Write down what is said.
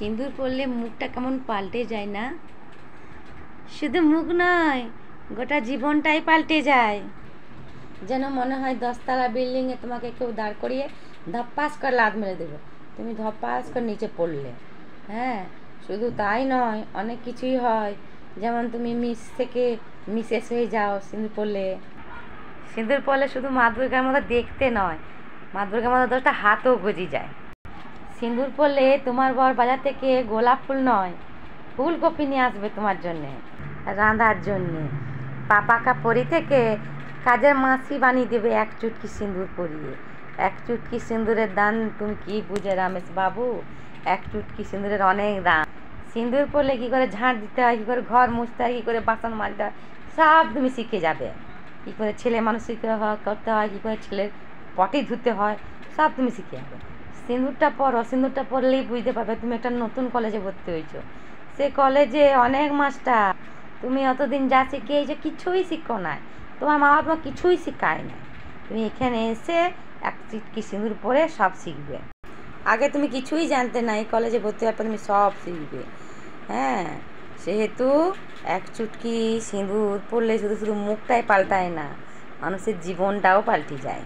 সিঁদুর পরলে মুখটা কেমন পাল্টে যায় না? শুধু মুখ নয়, গোটা জীবনটাই পাল্টে যায়। যেন মনে হয় 10তলা বিল্ডিংয়ে তোমাকে কেউ দাঁড় করিয়ে ধপ্পাস করে লাথ মেরে দেবে, তুমি ধপ্পাস করে নিচে পড়লে। হ্যাঁ, শুধু তাই নয়, অনেক কিছুই হয়। যেমন তুমি মিস থেকে মিসেস হয়ে যাও সিঁদুর পরলে। সিঁদুর পরলে শুধু মা দুর্গার মতো দেখতে নয়, মা দুর্গার মতো 10টা হাতও গজি যায়। সিঁদুর পরলে তোমার বর বাজার থেকে গোলাপ ফুল নয়, ফুলকপি নিয়ে আসবে তোমার জন্যে, রাঁধার জন্যে। পাকা পরি থেকে কাজের মাসি বানিয়ে দেবে এক চুটকি সিঁদুর পরিয়ে। এক চুটকি সিঁদুরের দাম তুমি কি বুঝে রামেশ বাবু? এক চুটকি সিঁদুরের অনেক দাম। সিঁদুর পরলে কী করে ঝাঁট দিতে হয়, কী করে ঘর মুছতে হয়, কী করে বাসন মাজতে হয়, সব তুমি শিখে যাবে। কী করে ছেলে মানুষ করতে হয়, কী করে ছেলের পটি ধুতে হয়, সব তুমি শিখে যাবে। সিঁদুরটা পরো, সিঁদুরটা পরলেই বুঝতে পারবে তুমি একটা নতুন কলেজে ভর্তি হয়েছো। সে কলেজে অনেক মাস্টার, তুমি অতদিন যা শিখিয়েছো কিছুই শিখো না, তোমার মা বাবা কিছুই শেখায় না। তুমি এখানে এসে এক চিটকি সিঁদুর পরে সব শিখবে। আগে তুমি কিছুই জানতে না, এই কলেজে ভর্তি হওয়ার পর তুমি সব শিখবে। হ্যাঁ, সেহেতু এক চুটকি সিঁদুর পরলে শুধু শুধু মুখটাই পাল্টায় না, মানুষের জীবনটাও পাল্টে যায়।